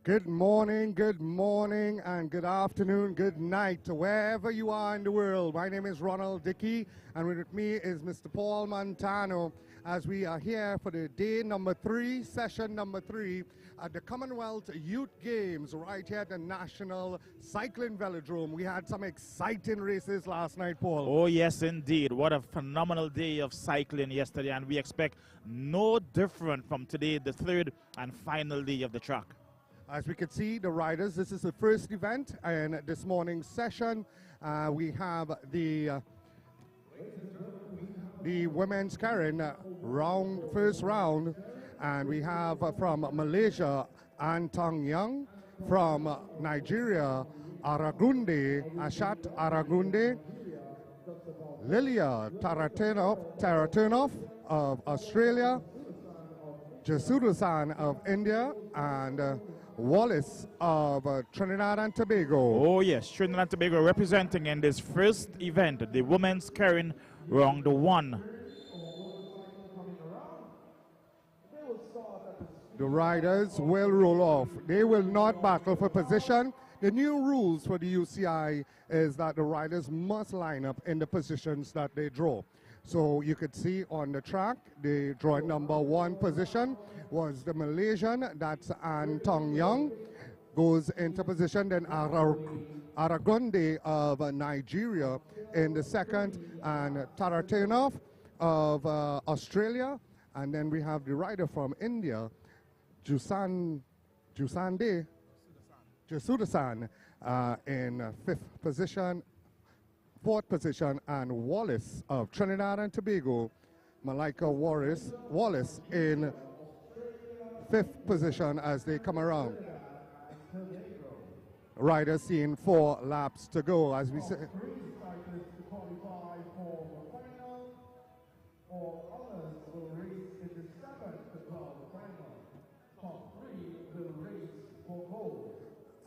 Good morning, and good afternoon, good night to wherever you are in the world. My name is Ronald Dickey, and with me is Mr. Paul Montano, as we are here for the day number 3, session number 3, at the Commonwealth Youth Games right here at the National Cycling Velodrome. We had some exciting races last night, Paul. Oh, yes, indeed. What a phenomenal day of cycling yesterday, and we expect no different from today, the third and final day of the track. As we can see, the riders, this is the first event in this morning's session. We have the women's carrying first round, and we have from Malaysia, Antong Young, from Nigeria, Ashat Aragunde, Lilia Taratunov of Australia, Jasudasan of India, and Wallace of Trinidad and Tobago. Oh yes, Trinidad and Tobago representing in this first event, the women's carrying round 1. The riders will roll off. They will not battle for position. The new rules for the UCI is that the riders must line up in the positions that they draw. So you could see on the track, the drawing number 1 position was the Malaysian, that's Antong Young, goes into position, then Aragunde of Nigeria in the second, and Taratunov of Australia, and then we have the rider from India, Jasudasan in 5th position. 4th position, and Wallace of Trinidad and Tobago, Malika Wallace in 5th position as they come around. Riders seeing 4 laps to go, as we say.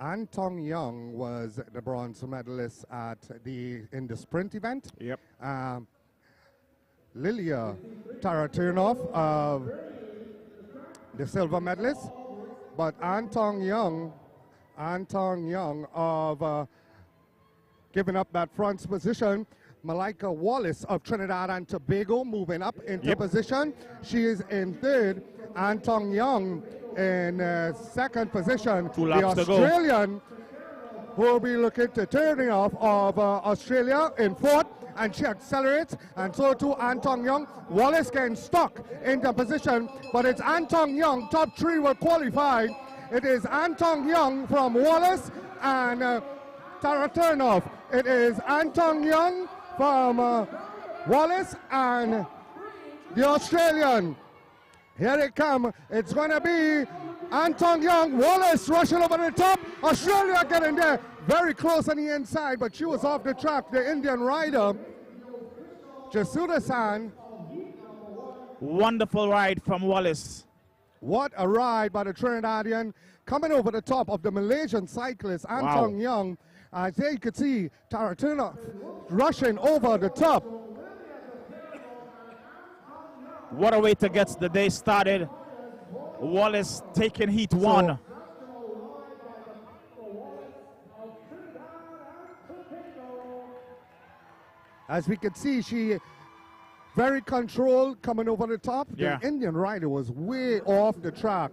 Antong Young was the bronze medalist in the sprint event. Yep. Lilia Taratunov of the silver medalist, but Antong Young of giving up that front position. Malika Wallace of Trinidad and Tobago moving up into position. She is in 3rd. Antong Young in 2nd position. 2 laps the Australian will be looking to turning off of Australia in 4th, and she accelerates, and so too Antong Young. Wallace getting stuck into position, but it's Antong Young. Top 3 will qualify. It is Antong Young from Wallace and Taratunov. It is Antong Young from Wallace and the Australian. Here it comes. It's going to be Antong Young. Wallace rushing over the top. Australia getting there very close on the inside, but she was off the track. The Indian rider, Jasudasan. Wonderful ride from Wallace. What a ride by the Trinidadian, coming over the top of the Malaysian cyclist, Antong Young. As there you could see, Taratunov rushing over the top. What a way to get the day started. Wallace taking heat 1. As we can see, she very controlled coming over the top. Yeah. The Indian rider was way off the track.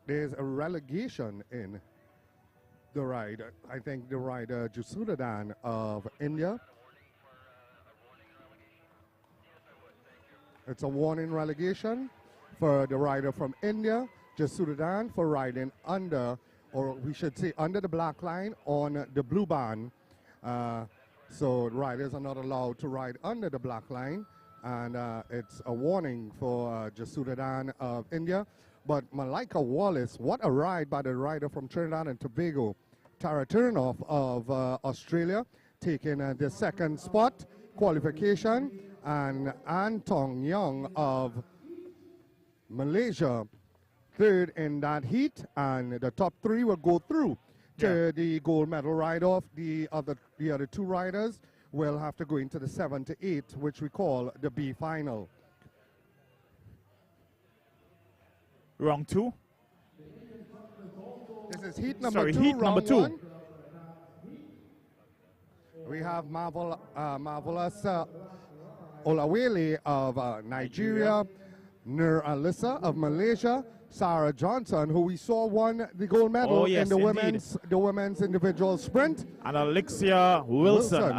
There's a relegation in the ride. I think the rider Jasudasan of India. It's a warning relegation for the rider from India, Jasudasan, for riding under, or we should say under the black line on the blue band. So riders are not allowed to ride under the black line, and it's a warning for Jasudasan of India. But Malika Wallace, what a ride by the rider from Trinidad and Tobago. Taratunov of Australia taking the 2nd spot qualification, and Antong Young of Malaysia 3rd in that heat, and the top 3 will go through to the gold medal ride-off. The other 2 riders will have to go into the 7 to 8, which we call the B final. Round 2. This is heat number Sorry, 2, heat round number 2. 1. We have Marvelous Olawale of Nigeria, Nur Alissa of Malaysia, Sarah Johnson, who we saw won the gold medal in the women's individual sprint, and Alexa Wilson.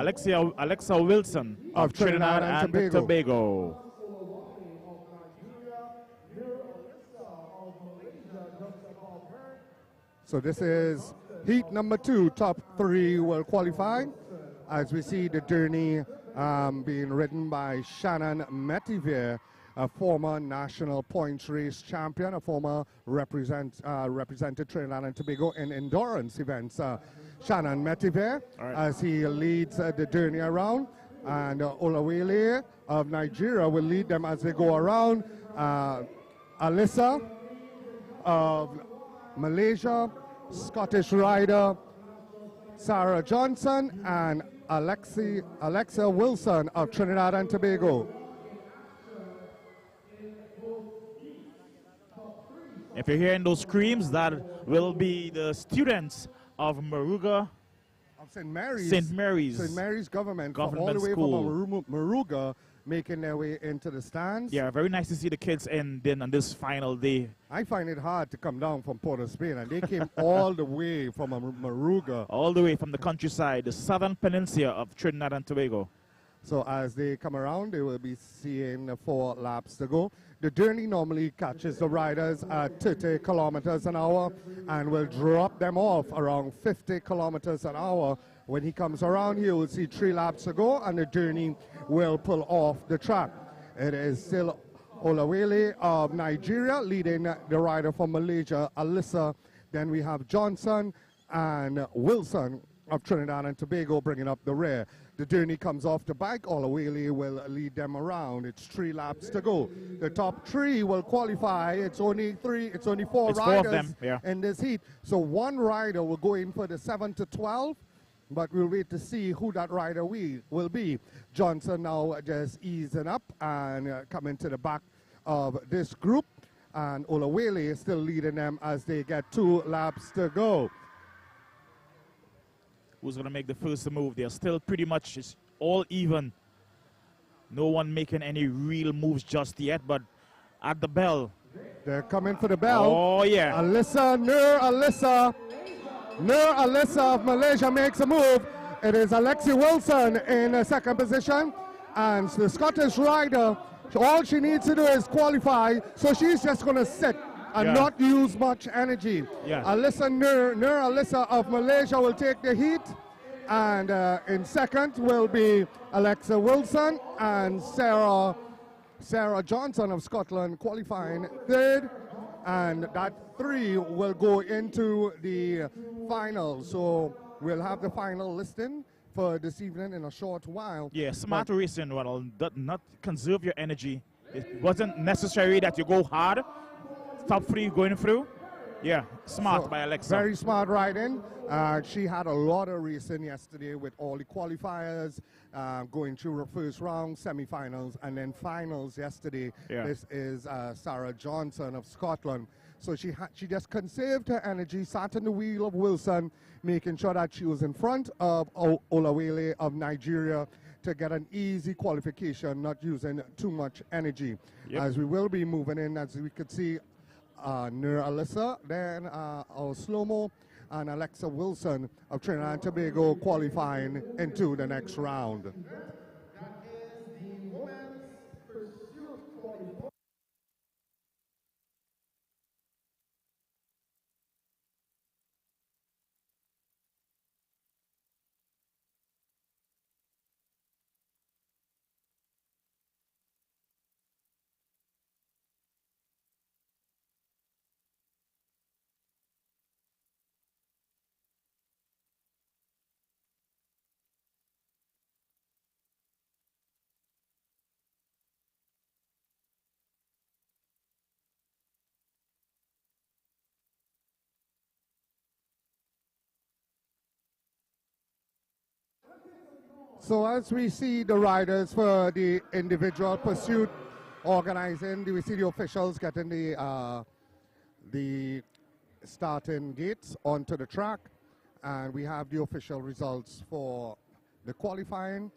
Alexa Wilson of Trinidad and Tobago. So this is heat number 2. Top 3 will qualify. As we see the journey being ridden by Shannon Metivier, a former national points race champion, a former represented Trinidad and Tobago in endurance events. Shannon Metivier, as he leads the journey around, and Olawale of Nigeria will lead them as they go around. Alissa of Malaysia, Scottish rider Sarah Johnson, and Alexa Wilson of Trinidad and Tobago. If you're hearing those screams, that will be the students of Moruga. Of St. Mary's. St. Government all the way School. From Moruga, making their way into the stands. Yeah, very nice to see the kids on this final day. I find it hard to come down from Port of Spain, and they came all the way from Moruga. All the way from the countryside, the southern peninsula of Trinidad and Tobago. So as they come around, they will be seeing 4 laps to go. The journey normally catches the riders at 30 kilometers an hour and will drop them off around 50 kilometers an hour. When he comes around, he will see 3 laps to go, and the journey will pull off the track. It is still Olawale of Nigeria leading the rider from Malaysia, Alissa. Then we have Johnson and Wilson of Trinidad and Tobago bringing up the rear. The journey comes off the bike. Olawale will lead them around. It's 3 laps to go. The top 3 will qualify. It's only 4 riders in this heat. So 1 rider will go in for the 7 to 12. But we'll wait to see who that rider will be. Johnson now just easing up and coming to the back of this group. And Olawale is still leading them as they get 2 laps to go. Who's going to make the first move? They're still pretty much all even. No one making any real moves just yet, but at the bell. They're coming for the bell. Oh, yeah. Nur Alissa of Malaysia makes a move. It is Alexa Wilson in second position. And the Scottish rider, all she needs to do is qualify. So she's just going to sit and not use much energy. Yeah. Nur Alissa of Malaysia will take the heat. And in second will be Alexa Wilson and Sarah Johnson of Scotland qualifying third. And that 3 will go into the final. So we'll have the final listing for this evening in a short while. Yeah, smart racing will not conserve your energy. It wasn't necessary that you go hard. Top 3 going through. Yeah, smart by Alexa. Very smart riding. She had a lot of racing yesterday with all the qualifiers, going through her first round, semifinals, and then finals yesterday. Yeah. This is Sarah Johnson of Scotland. So she just conserved her energy, sat in the wheel of Wilson, making sure that she was in front of Olawale of Nigeria to get an easy qualification, not using too much energy. Yep. As we will be moving in, as we could see, Nur Alissa, then our slow-mo, and Alexa Wilson of Trinidad and Tobago qualifying into the next round. So as we see the riders for the individual pursuit organizing, we see the officials getting the the starting gates onto the track, and we have the official results for the qualifying.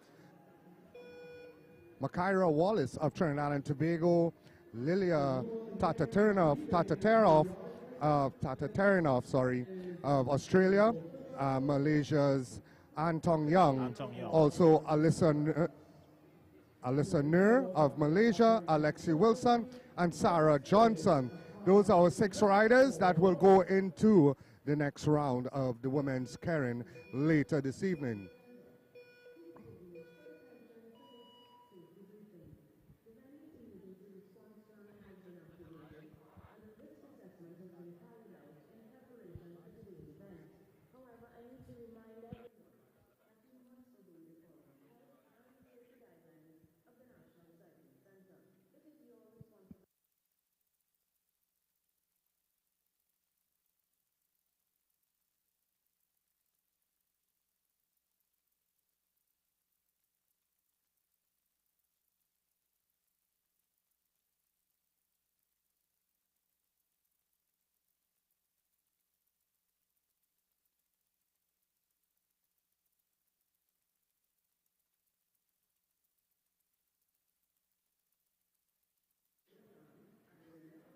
Makaira Wallace of Trinidad and Tobago, Lilia Tatateranov of Australia, Malaysia's Antong Young, also Alyssa Nur of Malaysia, Alexi Wilson, and Sarah Johnson. Those are our 6 riders that will go into the next round of the women's Karen later this evening.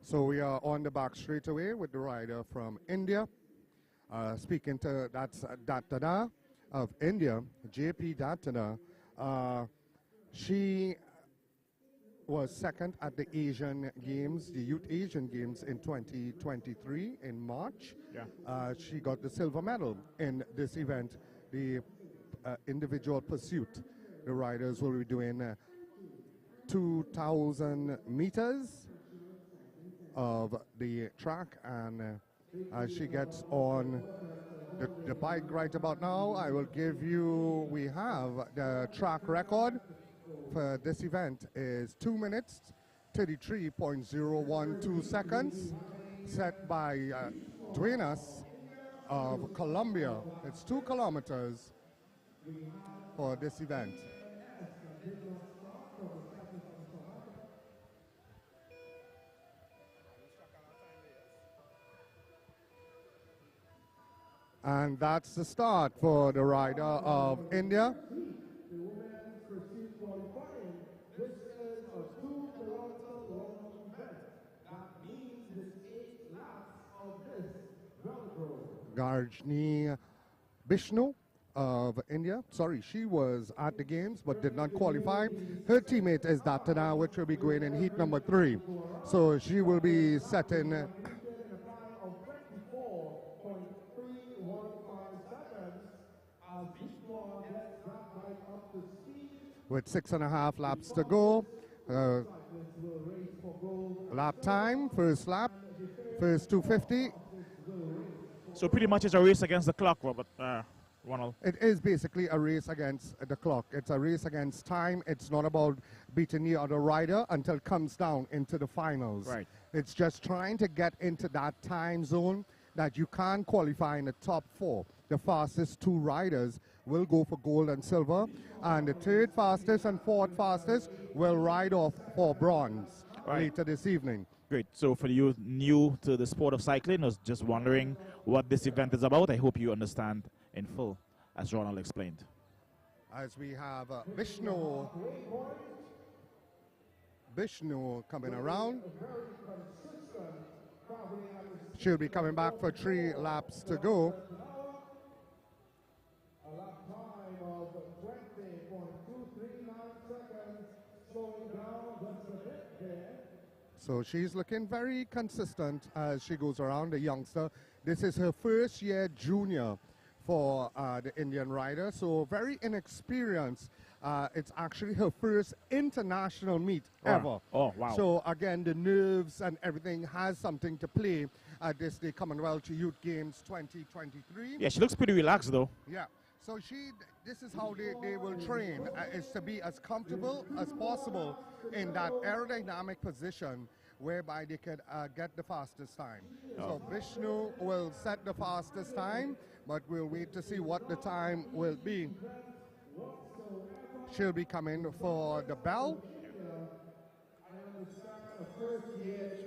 So we are on the back straight away with the rider from India. Speaking to, that's Dattana of India, JP Dattana. She was second at the Asian Games, the Youth Asian Games in 2023 in March. Yeah. She got the silver medal in this event, the individual pursuit. The riders will be doing 2,000 meters of the track, and as she gets on the bike right about now, I will give you, we have the track record for this event is 2 minutes, 33.012 seconds, set by Duenas of Colombia. It's 2 kilometers for this event. And that's the start for the rider of India. Garjni Bishnu of India. Sorry, she was at the games but did not qualify. Her teammate is Dattana, which will be going in heat number 3. So she will be setting with 6.5 laps to go. Lap time, first lap, first 250. So pretty much it's a race against the clock, Robert. Ronald. It is basically a race against the clock. It's a race against time. It's not about beating the other rider until it comes down into the finals. Right. It's just trying to get into that time zone that you can qualify in the top 4. The fastest 2 riders will go for gold and silver, and the 3rd fastest and 4th fastest will ride off for bronze later this evening. Great. So for you new to the sport of cycling, I was just wondering what this event is about. I hope you understand in full, as Ronald explained. As we have Vishnu coming around. She'll be coming back for 3 laps to go. A lap time of 20.239 seconds, slowing down just a bit there. So she's looking very consistent as she goes around, the youngster. This is her first year junior for the Indian rider, so very inexperienced. It's actually her first international meet ever. Oh, wow. So again, the nerves and everything has something to play at the Commonwealth Youth Games 2023. Yeah, she looks pretty relaxed though. Yeah. So this is how they will train, is to be as comfortable as possible in that aerodynamic position whereby they could get the fastest time. So Vishnu will set the fastest time, but we'll wait to see what the time will be. She'll be coming for the bell.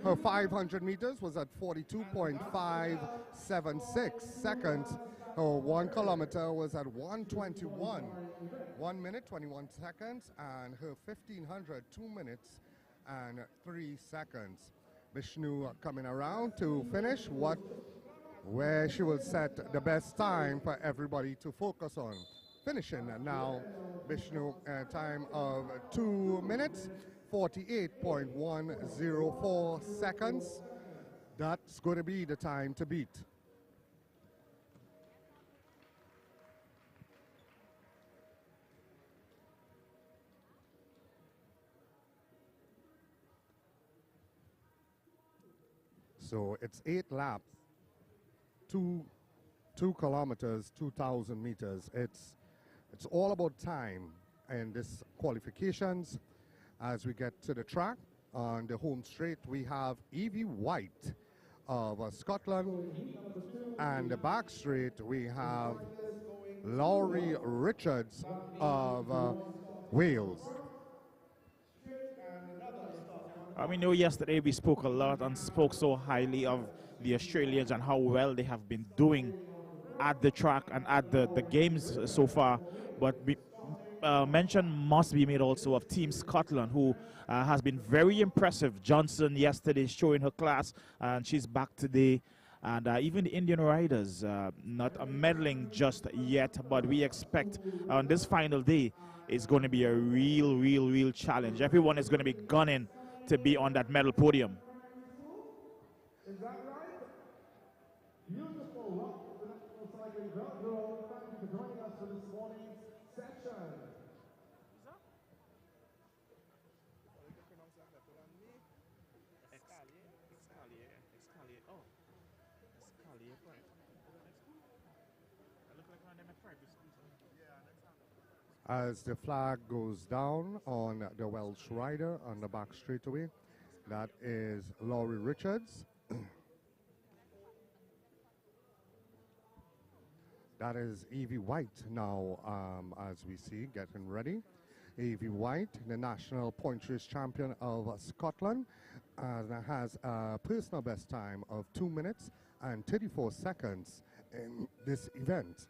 Her 500 meters was at 42.576 seconds. Her 1 kilometer was at 1:21, 1 minute 21 seconds, and her 1500 2 minutes and 3 seconds. Vishnu coming around to finish where she will set the best time for everybody to focus on. Finishing now, Vishnu time of 2 minutes 48.104 seconds. That's going to be the time to beat. So it's 8 laps, 2 kilometers, 2,000 meters. It's all about time in this qualifications. As we get to the track, on the home straight, we have Evie White of Scotland, and the back straight, we have Laurie Richards of Wales. We know yesterday we spoke a lot and spoke so highly of the Australians and how well they have been doing at the track and at the games so far, but mention must be made also of Team Scotland, who has been very impressive. Johnson yesterday showing her class, and she's back today. And even the Indian riders not medaling just yet, but we expect on this final day it's going to be a real challenge. Everyone is going to be gunning to be on that medal podium. Is that right? Beautiful. Welcome to the National Cycling Velodrome. Thank you for joining us for this morning's session. As the flag goes down on the Welsh rider on the back straightaway, that is Laurie Richards. That is Evie White now, as we see, getting ready. Evie White, the national point race champion of Scotland, has a personal best time of 2 minutes and 34 seconds in this event.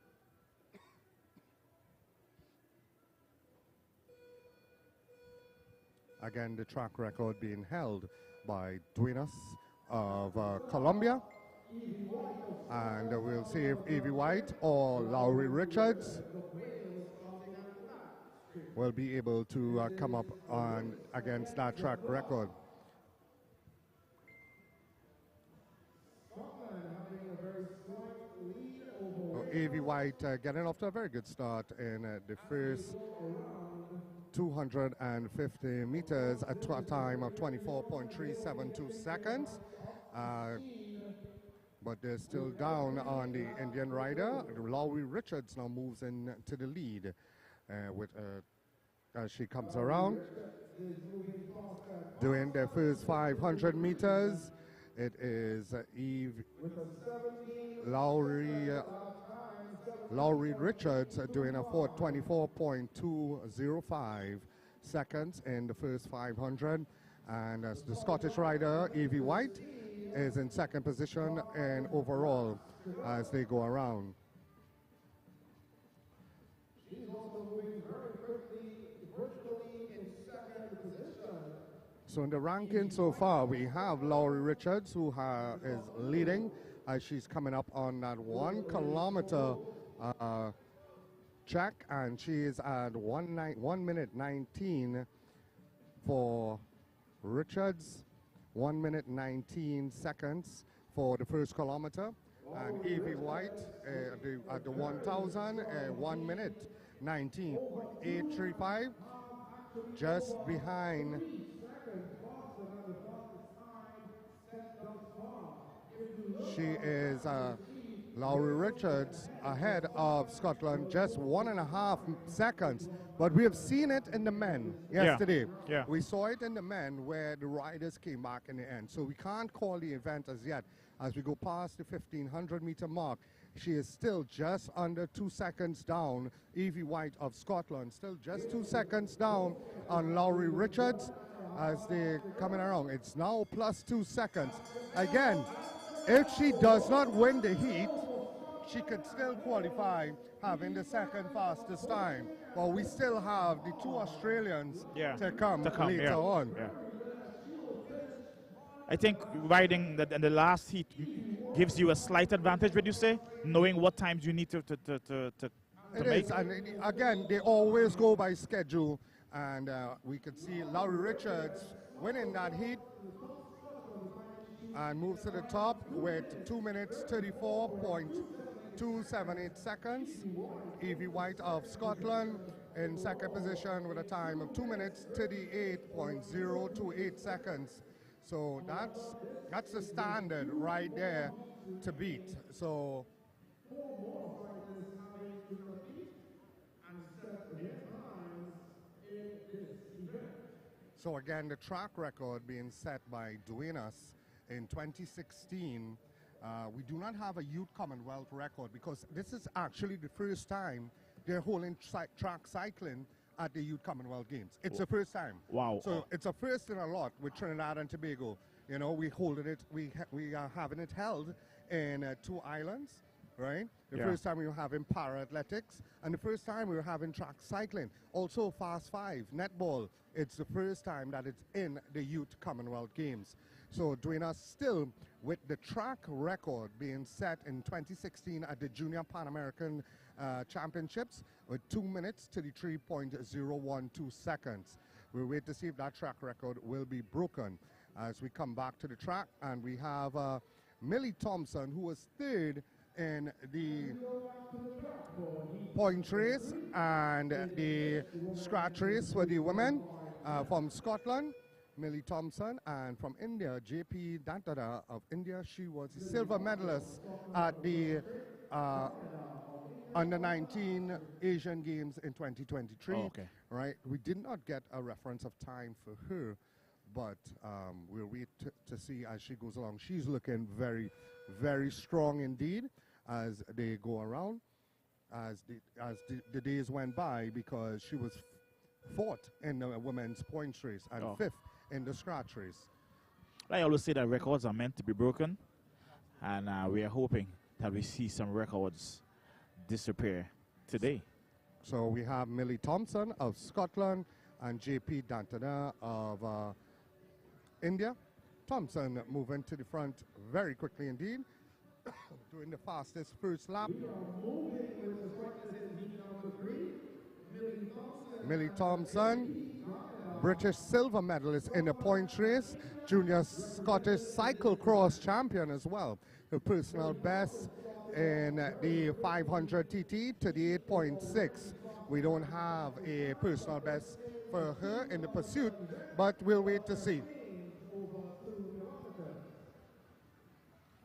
Again, the track record being held by Duenas of Colombia. And we'll see if Evie White or Laurie Richards will be able to come up on against that track record. Evie White getting off to a very good start in the first 250 meters at a time of 24.372 seconds. But they're still down on the Indian rider. Laurie Richards now moves into the lead as she comes around. Doing their first 500 meters. It is Laurie Richards doing a 24.205 seconds in the first 500. And as the Scottish rider, Evie White, is in second position and overall as they go around. So in the ranking so far, we have Laurie Richards, who is leading as she's coming up on that 1 kilometer check, and she is at 1 minute 19 for Richards, 1 minute 19 seconds for the first kilometer, and Evie White at the 1,000, 1 minute 19.835, just behind. She is Laurie Richards ahead of Scotland, just 1.5 seconds. But we have seen it in the men yesterday. Yeah. We saw it in the men where the riders came back in the end. So we can't call the event as yet. As we go past the 1,500 meter mark, she is still just under 2 seconds down. Evie White of Scotland still just 2 seconds down on Laurie Richards. as they're coming around. It's now plus 2 seconds. Again, if she does not win the heat, she could still qualify having the second fastest time. But we still have the 2 Australians to come later on. Yeah. I think riding in the last heat gives you a slight advantage, would you say? Knowing what times you need to It make? is, and again, they always go by schedule. And we could see Laurie Richards winning that heat and moves to the top with 2 minutes 34.278 seconds. Evie White of Scotland in second position with a time of 2 minutes 38.028 seconds. So that's the standard right there to beat. So again, the track record being set by Duenas in 2016. We do not have a youth Commonwealth record because this is actually the first time they're holding track cycling at the Youth Commonwealth Games. It's the first time. Wow. So it's a first in a lot with Trinidad and Tobago. You know, we are having it held in 2 islands, right? The first time we were having para-athletics, and the first time we were having track cycling. Also Fast 5, netball. It's the first time that it's in the Youth Commonwealth Games. So Duenas still with the track record being set in 2016 at the Junior Pan American Championships with 2 minutes 33.012 seconds. We'll wait to see if that track record will be broken as we come back to the track. And we have Millie Thompson, who was third in the point race and the scratch race for the women from Scotland, Millie Thompson, and from India, JP Dantada of India. She was a silver medalist at the Under-19 Asian Games in 2023. Oh, okay. Right? We did not get a reference of time for her, but we'll wait to see as she goes along. She's looking very, very strong indeed as they go around, as the days went by, because she was fourth in the women's points race and fifth in the scratch race. I always say that records are meant to be broken, and we are hoping that we see some records disappear today. So we have Millie Thompson of Scotland and JP Dantada of India. Thompson moving to the front very quickly indeed, doing the fastest first lap. Millie Thompson, British silver medalist in the points race, junior Scottish cyclocross champion as well. Her personal best in the 500 TT to the 8.6. We don't have a personal best for her in the pursuit, but we'll wait to see.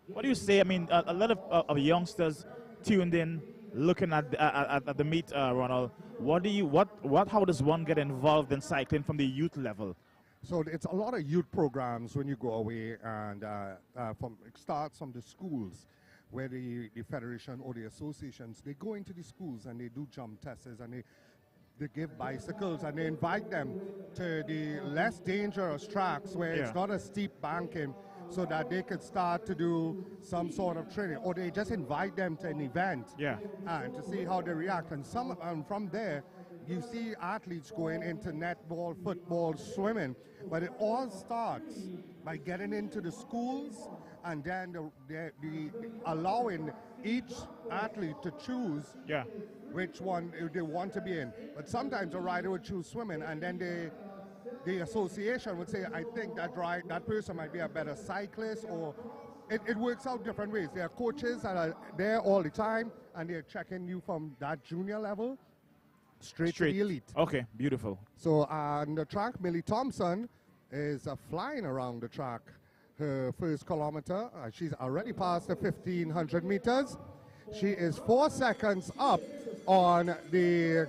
What do you say? I mean, a lot of youngsters tuned in, looking at the meet, Ronald. How does one get involved in cycling from the youth level? So it's a lot of youth programs when you go away, and it starts from the schools, where the federation or the associations, they go into the schools and they do jump tests, and they give bicycles, and they invite them to the less dangerous tracks where it's not a steep banking, so that they could start to do some sort of training, or they just invite them to an event and to see how they react. And from there, you see athletes going into netball, football, swimming, but it all starts by getting into the schools and then the allowing each athlete to choose which one they want to be in. But sometimes a rider would choose swimming, and then the association would say, I think that person might be a better cyclist, or it works out different ways. There are coaches that are there all the time, and they're checking you from that junior level straight to the elite. Okay, beautiful. So on the track, Millie Thompson is flying around the track. Her first kilometer, she's already passed the 1,500 meters. She is 4 seconds up on the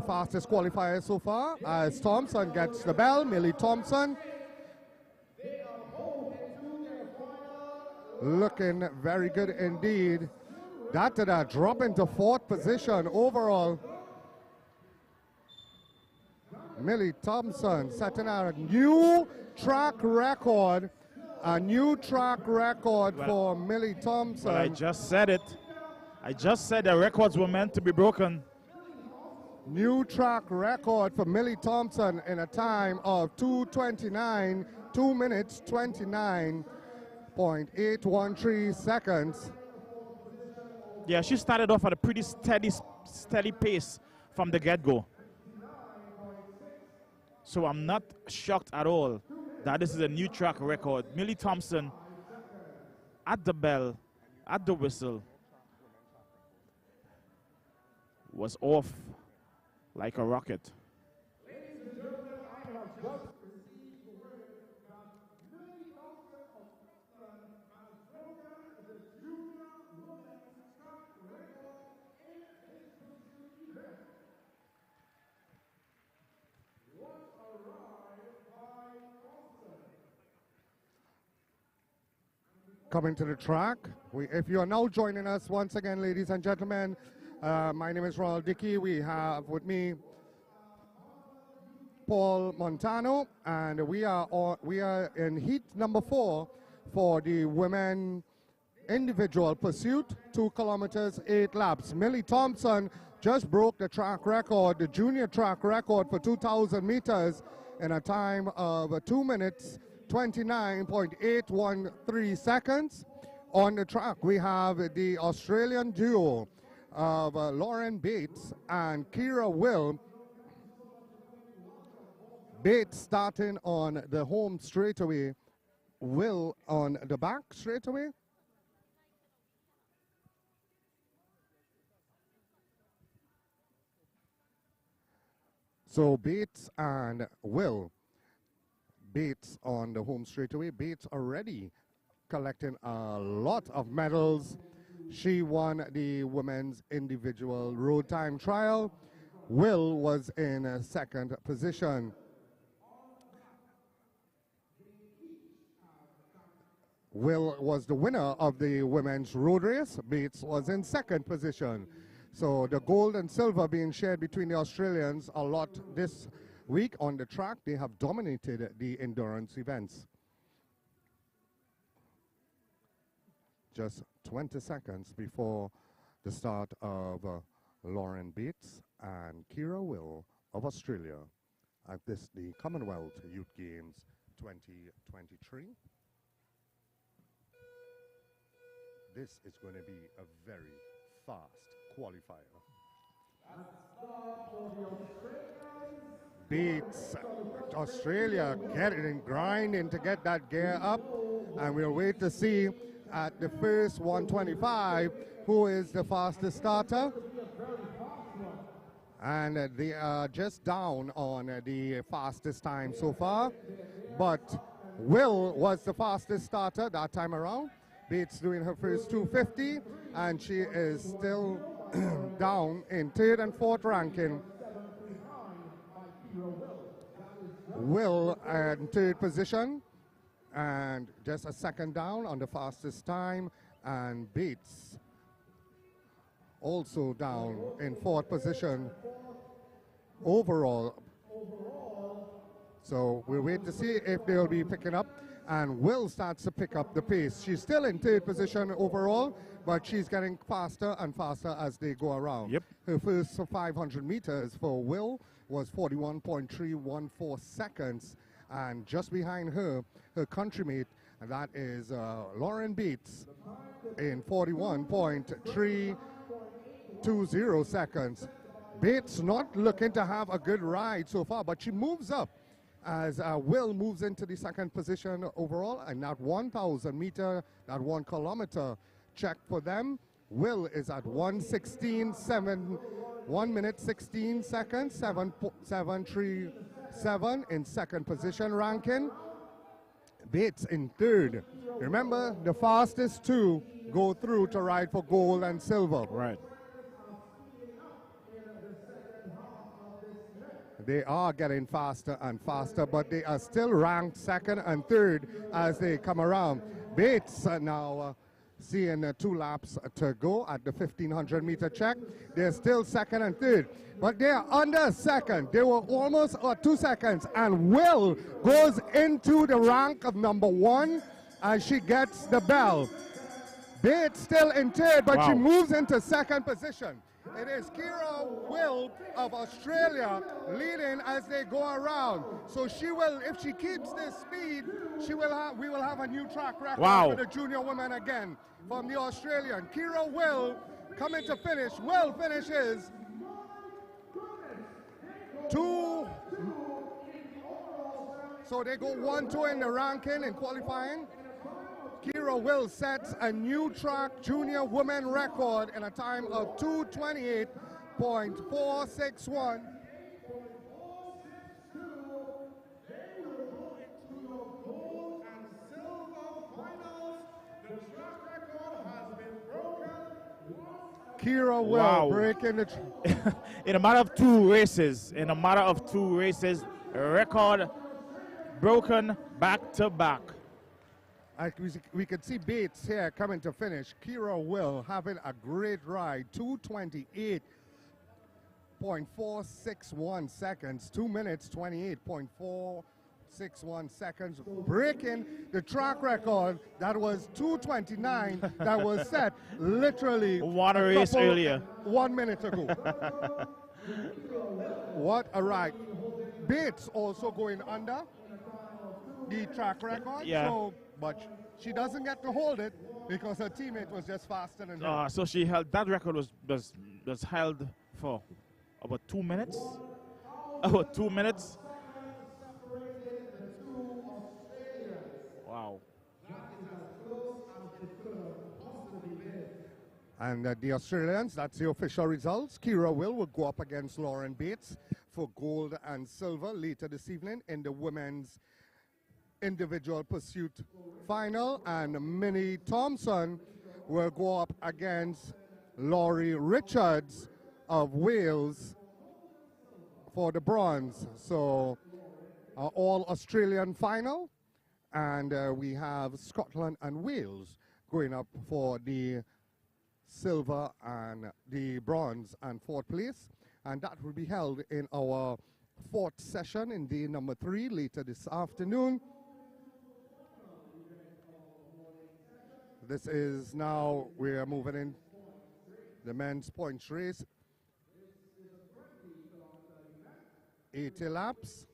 fastest qualifier so far, as Thompson gets the bell. Millie Thompson looking very good indeed. That drop into fourth position overall. Millie Thompson setting a new track record. A new track record for Millie Thompson. Well, I just said it. I just said the records were meant to be broken. New track record for Millie Thompson in a time of 2:29, 2 minutes 29.813 seconds. Yeah, she started off at a pretty steady pace from the get-go. So I'm not shocked at all that this is a new track record. Millie Thompson at the bell, at the whistle, was off like a rocket. Coming to the track, if you are now joining us once again, ladies and gentlemen, my name is Ronald Dickey. We have with me Paul Montano, and we are in heat number 4 for the women individual pursuit, 2 kilometers, 8 laps. Millie Thompson just broke the track record, the junior track record for 2,000 meters in a time of 2 minutes 29.813 seconds. On the track, we have the Australian duo of Lauren Bates and Kira Will. Bates starting on the home straightaway, Will on the back straightaway. So Bates and Will. Bates on the home straightaway. Bates already collecting a lot of medals. She won the women's individual road time trial. Will was in a 2nd position. Will was the winner of the women's road race. Bates was in 2nd position. So the gold and silver being shared between the Australians a lot this week on the track. They have dominated the endurance events. Just 20 seconds before the start of Lauren Bates and Kira Will of Australia at the Commonwealth Youth Games 2023. This is going to be a very fast qualifier. Bates, Australia getting grinding to get that gear up, and we'll wait to see at the first 125 who is the fastest starter. And they are just down on the fastest time so far, but Will was the fastest starter that time around. Bates doing her first 250, and she is still down in 3rd and 4th ranking. Will in 3rd position, and just a second down on the fastest time, and Bates also down in 4th position overall. So we'll wait to see if they'll be picking up, and Will starts to pick up the pace. She's still in 3rd position overall, but she's getting faster and faster as they go around. Yep. Her first 500 meters for Will was 41.314 seconds, and just behind her, her countrymate, and that is Lauren Bates in 41.320 seconds. Bates not looking to have a good ride so far, but she moves up as Will moves into the 2nd position overall, and that 1,000 meter, that 1 kilometer check for them. Will is at 1 minute 16 seconds, 7.737 in 2nd position ranking. Bates in 3rd. Remember, the fastest 2 go through to ride for gold and silver. Right. They are getting faster and faster, but they are still ranked 2nd and 3rd as they come around. Bates now seeing 2 laps to go at the 1500-meter check. They're still second and third, but they're under second. They were almost 2 seconds, and Will goes into the rank of number 1 as she gets the bell. Bates still in third, but she moves into second position. It is Kira Will of Australia leading as they go around. So she will, if she keeps this speed, we will have a new track record for the junior women again from the Australian. Kira Will coming to finish. Will finishes 2. So they go 1-2 in the ranking in qualifying. Kira Will sets a new track junior women record in a time of 2:28.461. Kira Will breaking the in a matter of 2 races, record broken back to back. We could see Bates here coming to finish. Kira Will having a great ride, 2:28.461 seconds, 2 minutes 28.461 seconds, breaking the track record that was 2:29 that was set literally 1 race earlier. 1 minute ago. What a ride. Bates also going under the track record. So, but she doesn't get to hold it because her teammate was just faster than her. So she held that record was held for about 2 minutes. About 2 minutes. Wow. And the Australians, that's the official results. Kira will go up against Lauren Bates for gold and silver later this evening in the women's individual pursuit final, and Minnie Thompson will go up against Laurie Richards of Wales for the bronze. So all Australian final, and we have Scotland and Wales going up for the silver and the bronze and 4th place, and that will be held in our 4th session in day number 3 later this afternoon. This is now, we are moving in the men's points race. 80 laps.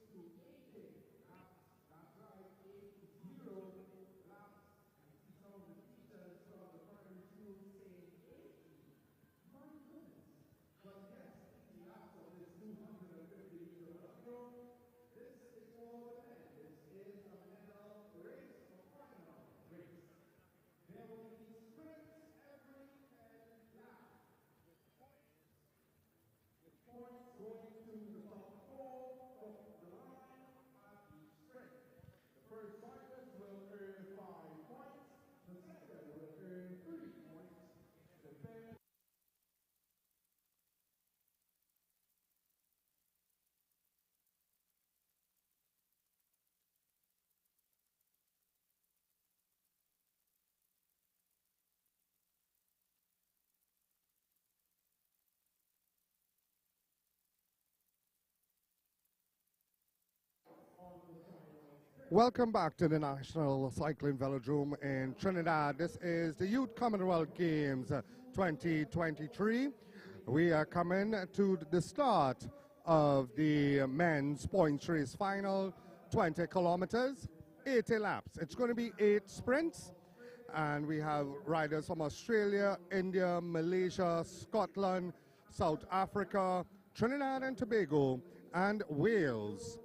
Welcome back to the National Cycling Velodrome in Trinidad. This is the Youth Commonwealth Games 2023. We are coming to the start of the men's points race final, 20 kilometers, 80 laps. It's going to be 8 sprints, and we have riders from Australia, India, Malaysia, Scotland, South Africa, Trinidad and Tobago, and Wales.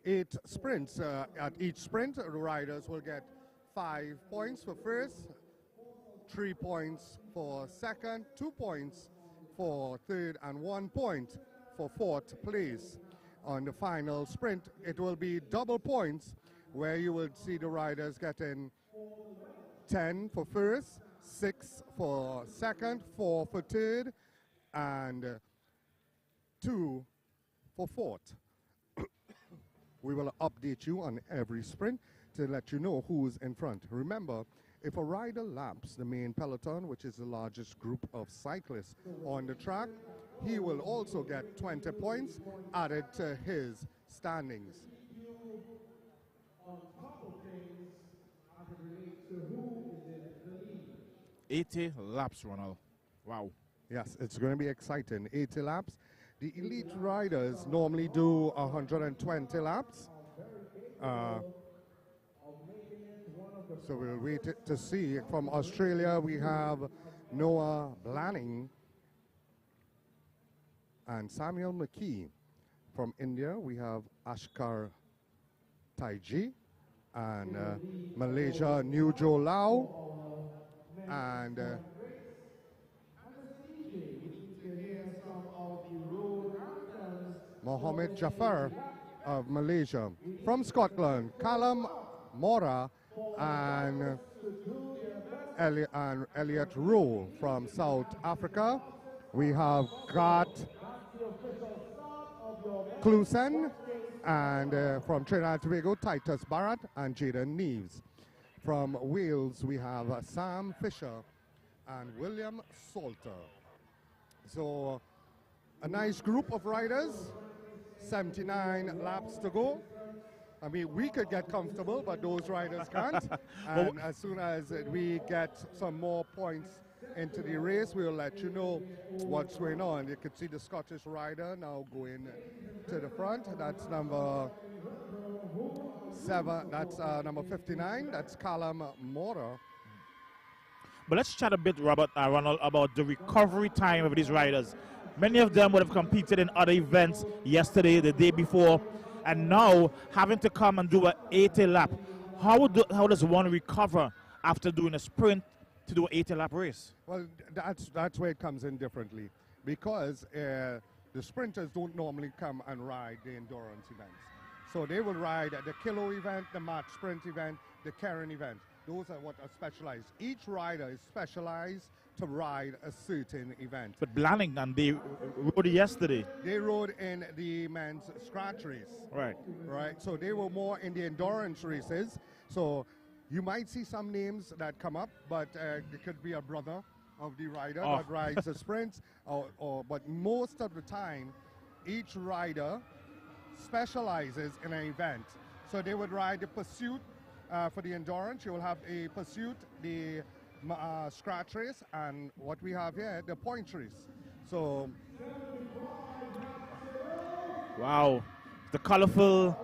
8 sprints. At each sprint, the riders will get 5 points for first, 3 points for second, 2 points for third, and 1 point for 4th place. On the final sprint, it will be double points, where you will see the riders getting 10 for first, 6 for second, 4 for third, and 2 for 4th. We will update you on every sprint. to let you know who's in front. Remember, if a rider laps the main peloton, which is the largest group of cyclists on the track, he will also get 20 points added to his standings. On top of things, as it relates to who is in the lead. 80 laps, Ronald. Wow. Yes, it's going to be exciting. 80 laps. The elite riders normally do 120 laps. So we'll wait to see. From Australia, we have Noah Blanning and Samuel McKee. From India, we have Ashkar Taiji, and Malaysia, Nujo Lau, and Mohammed Jafar of Malaysia. From Scotland, Callum Mora and Elliot Rowe. From South Africa, we have Gart Klusen, and from Trinidad and Tobago, Titus Barrett and Jaden Neves. From Wales, we have Sam Fisher and William Salter. So a nice group of riders, 79 laps to go. I mean, we could get comfortable, but those riders can't. And as soon as we get some more points into the race, we'll let you know what's going on. You can see the Scottish rider now going to the front. That's number 7. That's number 59. That's Callum Mora. But let's chat a bit, Ronald, about the recovery time of these riders. Many of them would have competed in other events yesterday, the day before, and now having to come and do an 80 lap. How does one recover after doing a sprint to do an 80 lap race? Well, that's where it comes in differently, because the sprinters don't normally come and ride the endurance events. So they will ride the kilo event, the match sprint event, the Karen event. Those are what are specialized. Each rider is specialized to ride a certain event. But Blanning, and they rode yesterday. They rode in the men's scratch race. Right. Right. So they were more in the endurance races. So you might see some names that come up, but it could be a brother of the rider that rides the sprints. But most of the time, each rider specializes in an event. So they would ride the pursuit for the endurance. You will have a pursuit, the scratch race, and what we have here, the point race. So, wow, the colorful,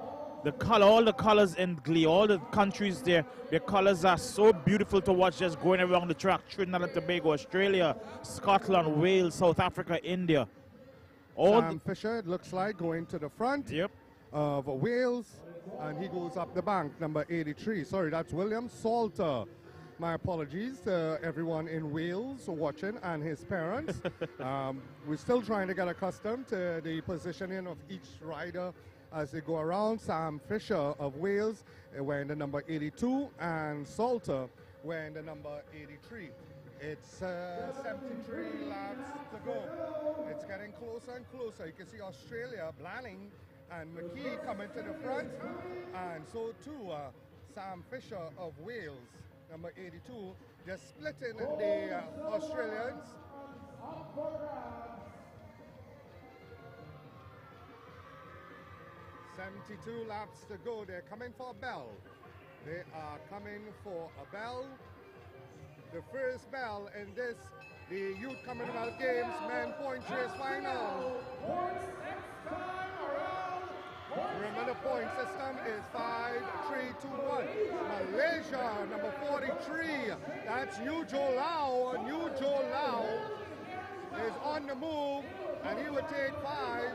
all the colors in Glee, all the countries there, their colors are so beautiful to watch just going around the track. Trinidad and Tobago, Australia, Scotland, Wales, South Africa, India. Sam Fisher, it looks like, going to the front of Wales, and he goes up the bank, number 83. Sorry, that's William Salter. My apologies to everyone in Wales watching and his parents. We're still trying to get accustomed to the positioning of each rider as they go around. Sam Fisher of Wales wearing the number 82, and Salter wearing the number 83. It's 73 laps to go. It's getting closer and closer. You can see Australia, Blanning and McKee coming to the front, and so too Sam Fisher of Wales, number 82, just splitting the Australians. 72 laps to go. They're coming for a bell. They are coming for a bell. The first bell in this, the Youth Commonwealth Games men point race final. Remember, the point system is 5, 3, 2, 1. Malaysia, number 43. That's Nujo Lau. Nujo Lau is on the move, and he would take 5.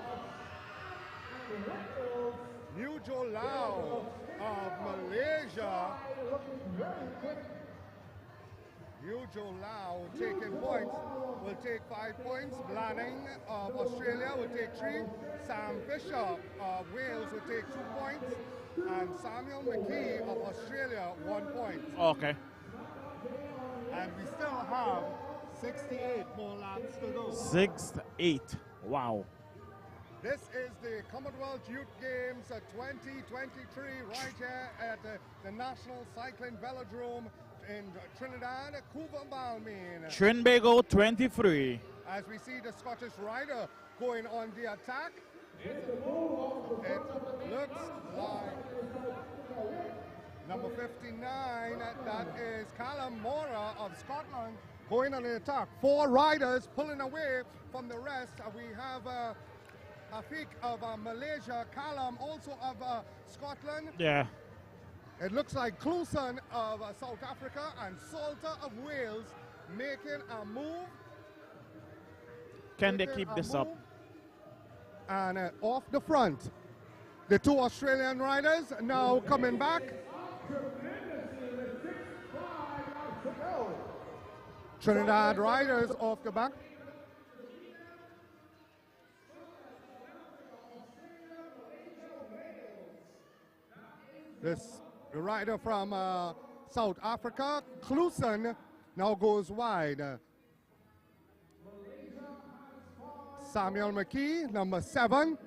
Nujo Lau of Malaysia. Nujo Lau taking points, will take 5 points. Blanning of Australia will take 3. Sam Fisher of Wales will take 2 points. And Samuel McKee of Australia 1 point. Okay. And we still have 68 more laps to go. 68. Wow. This is the Commonwealth Youth Games 2023 right here at the National Cycling Velodrome in Trinidad, Balmain. Trinbago 23. As we see the Scottish rider going on the attack, it looks like number 59, that is Callum Mora of Scotland, going on the attack. 4 riders pulling away from the rest. We have Hafiq of Malaysia, Callum also of Scotland. Yeah. It looks like Cluson of South Africa and Salter of Wales making a move. Can they keep this up? And off the front, the 2 Australian riders now coming back. Trinidad riders off the back. This rider from South Africa, Cluson, now goes wide. Samuel McKee, number 7.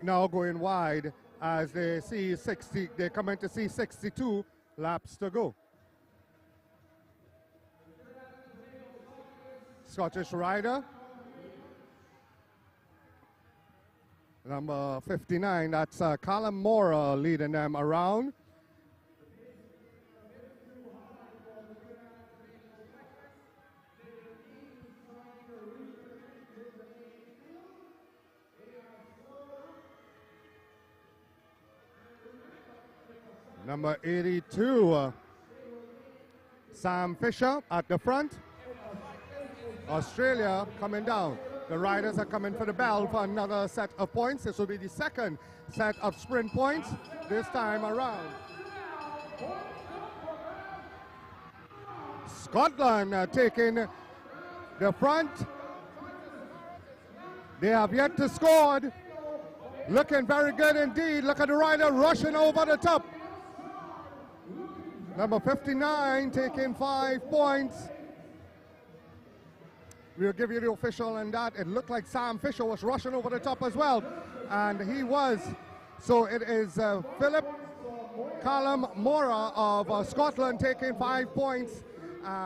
Now going wide as they see 60, they come in to see 62 laps to go. Scottish rider, number 59, that's Callum Mora leading them around. Number 82, Sam Fisher at the front. Australia coming down. The riders are coming for the bell for another set of points. This will be the second set of sprint points this time around. Scotland taking the front. They have yet to score. Looking very good indeed. Look at the rider rushing over the top. Number 59 taking 5 points. We'll give you the official on that. It looked like Sam Fisher was rushing over the top as well. And he was. So it is Philip Callum Mora of Scotland taking 5 points.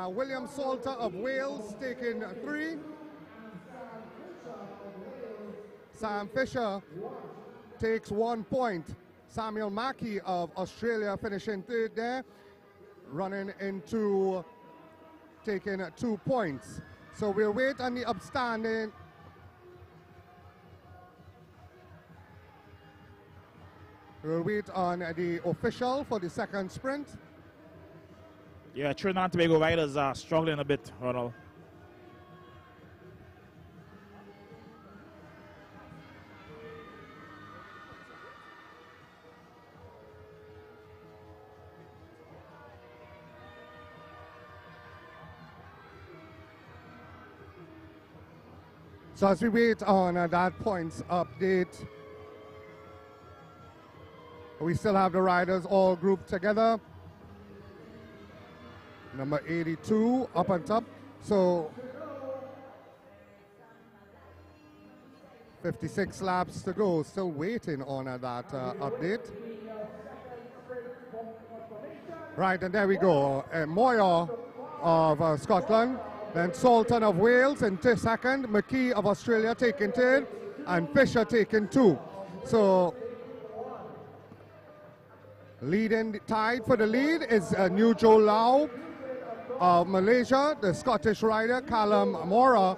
William Salter of Wales taking 3. Sam Fisher takes 1 point. Samuel Mackey of Australia finishing 3rd there, running into taking 2 points. So we'll wait on the upstanding. We'll wait on the official for the second sprint. Yeah, Trinidad and Tobago riders are struggling a bit, Ronald. So as we wait on that points update, we still have the riders all grouped together. Number 82 up on top. So 56 laps to go. Still waiting on that update. Right, and there we go. Moyer of Scotland. Then Salton of Wales in second, McKee of Australia taking 3rd, and Fisher taking 2. So leading tied for the lead is Nujo Lau of Malaysia, the Scottish rider Callum Mora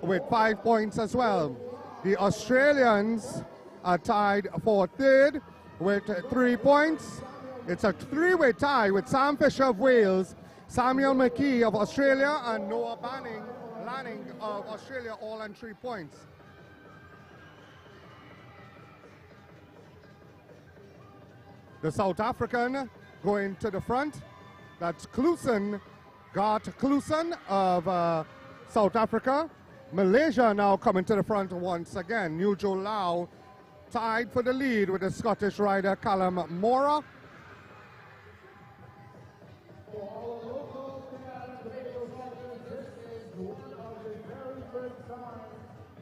with 5 points as well. The Australians are tied for 3rd with 3 points. It's a 3-way tie with Sam Fisher of Wales, Samuel McKee of Australia, and Noah Lanning of Australia, all on 3 points. The South African going to the front. That's Cluson, Gart Cluson of South Africa. Malaysia now coming to the front once again. Nujo Lau tied for the lead with the Scottish rider Callum Mora. first time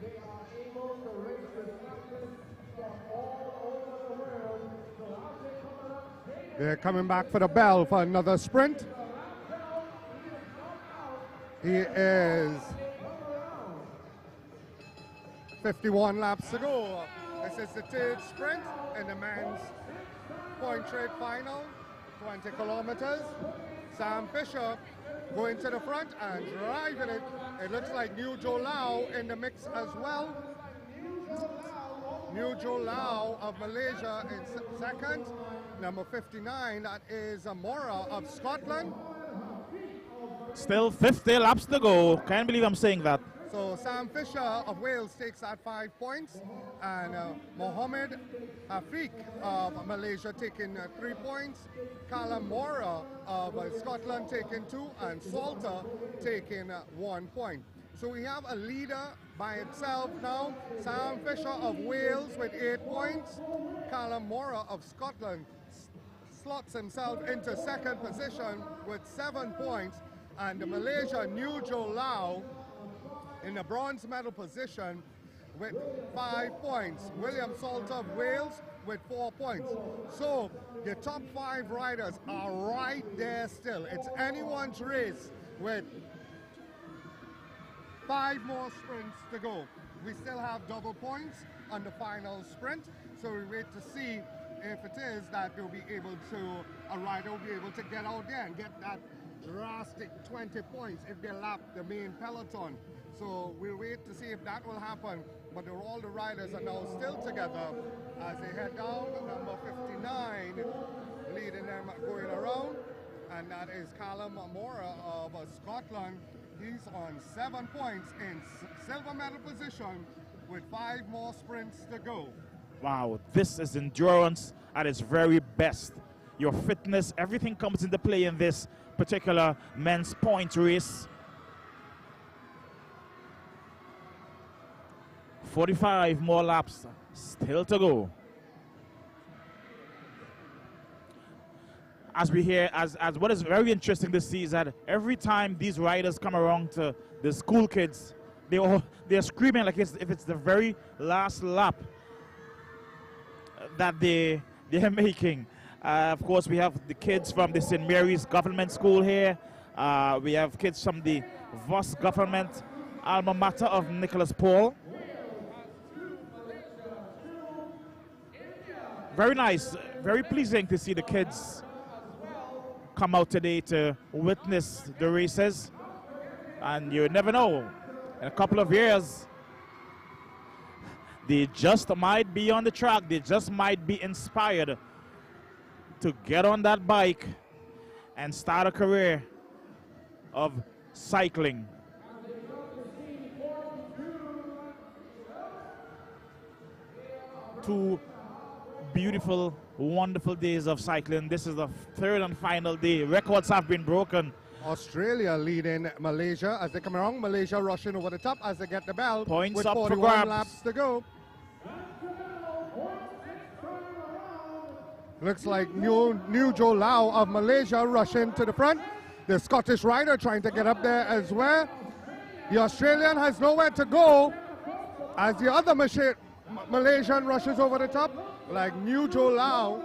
they are able to race with cyclists from all over the world. So as they come around, They're coming back for the bell for another sprint. He is 51 laps to go. This is the third sprint in the men's point trade final, 20 kilometers. Sam Fisher going to the front and driving it. It looks like New Joe Lau in the mix as well. New Joe Lau of Malaysia in second. Number 59, that is Mora of Scotland. Still 50 laps to go. Can't believe I'm saying that. So Sam Fisher of Wales takes that 5 points, and Mohammed Afiq of Malaysia taking 3 points, Callum Mora of Scotland taking 2, and Salter taking 1 point. So we have a leader by itself now. Sam Fisher of Wales with 8 points, Callum Mora of Scotland slots himself into second position with 7 points, and the Malaysia New Joe Lau in the bronze medal position with 5 points. William Salter of Wales with 4 points. So the top 5 riders are right there still. It's anyone's race with 5 more sprints to go. We still have double points on the final sprint, so we wait to see if it is that they'll be able to, a rider will be able to get out there and get that drastic 20 points if they lap the main peloton. So we'll wait to see if that will happen, but all the riders are now still together as they head down. Number 59 leading them going around, and that is Callum Mora of Scotland. He's on 7 points in silver medal position with 5 more sprints to go. Wow, this is endurance at its very best. Your fitness, everything comes into play in this particular men's point race. 45 more laps still to go. As we hear, as what is very interesting to see is that every time these riders come around to the school kids, they're screaming like if it's the very last lap that they're making. Of course, we have the kids from the St. Mary's Government School here. We have kids from the Voss Government alma mater of Nicholas Paul. Very nice, very pleasing to see the kids come out today to witness the races. And you never know, in a couple of years, they just might be on the track, they just might be inspired to get on that bike and start a career of cycling. 2 beautiful, wonderful days of cycling. This is the 3rd and final day. Records have been broken. Australia leading Malaysia as they come around. Malaysia rushing over the top as they get the bell. Points with up for 41 grabs. laps to go. Looks like New Joe Lau of Malaysia rushing to the front. The Scottish rider trying to get up there as well. The Australian has nowhere to go as the other Malaysian rushes over the top, like New Joe Lau.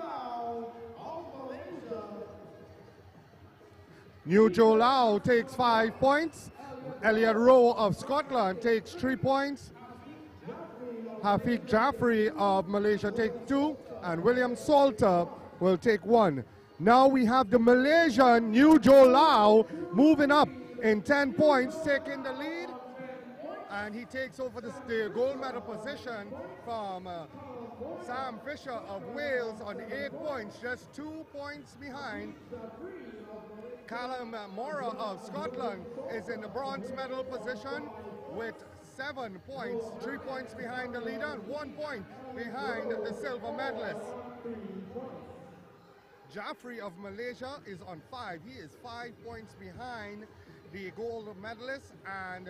New Joe Lau takes 5 points. Elliot Rowe of Scotland takes 3 points. Hafiq Jaffrey of Malaysia takes 2, and William Salter will take 1. Now we have the Malaysian New Joe Lau moving up in 10 points, taking the lead, and he takes over the gold medal position from Sam Fisher of Wales on 8 points, just 2 points behind. Callum Mora of Scotland is in the bronze medal position with 7 points, 3 points behind the leader and 1 point behind the silver medalist. Jaffrey of Malaysia is on 5. He is 5 points behind the gold medalist and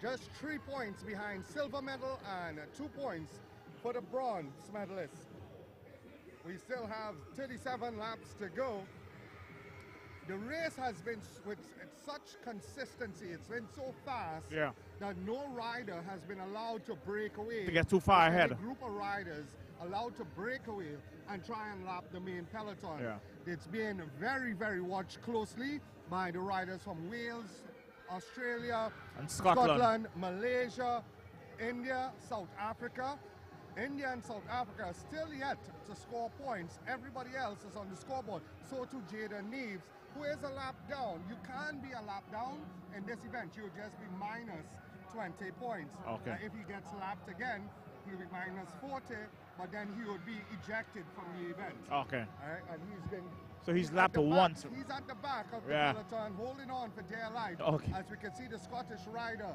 just 3 points behind silver medal and 2 points for the bronze medalist. We still have 37 laps to go. the race has been with such consistency. It's been so fast that no rider has been allowed to break away. To get too far ahead. A group of riders allowed to break away and try and lap the main peloton. It's been very, very watched closely by the riders from Wales, Australia, and Scotland, Malaysia, India, South Africa. India and South Africa are still yet to score points. Everybody else is on the scoreboard. So too Jaden Neves, who is a lap down. You can't be a lap down in this event. You'll just be minus 20 points. If he gets lapped again, he'll be minus 40, but then he would be ejected from the event. And he's been... So he's lapped once. He's at the back of the peloton, holding on for dear life. As we can see, the Scottish rider,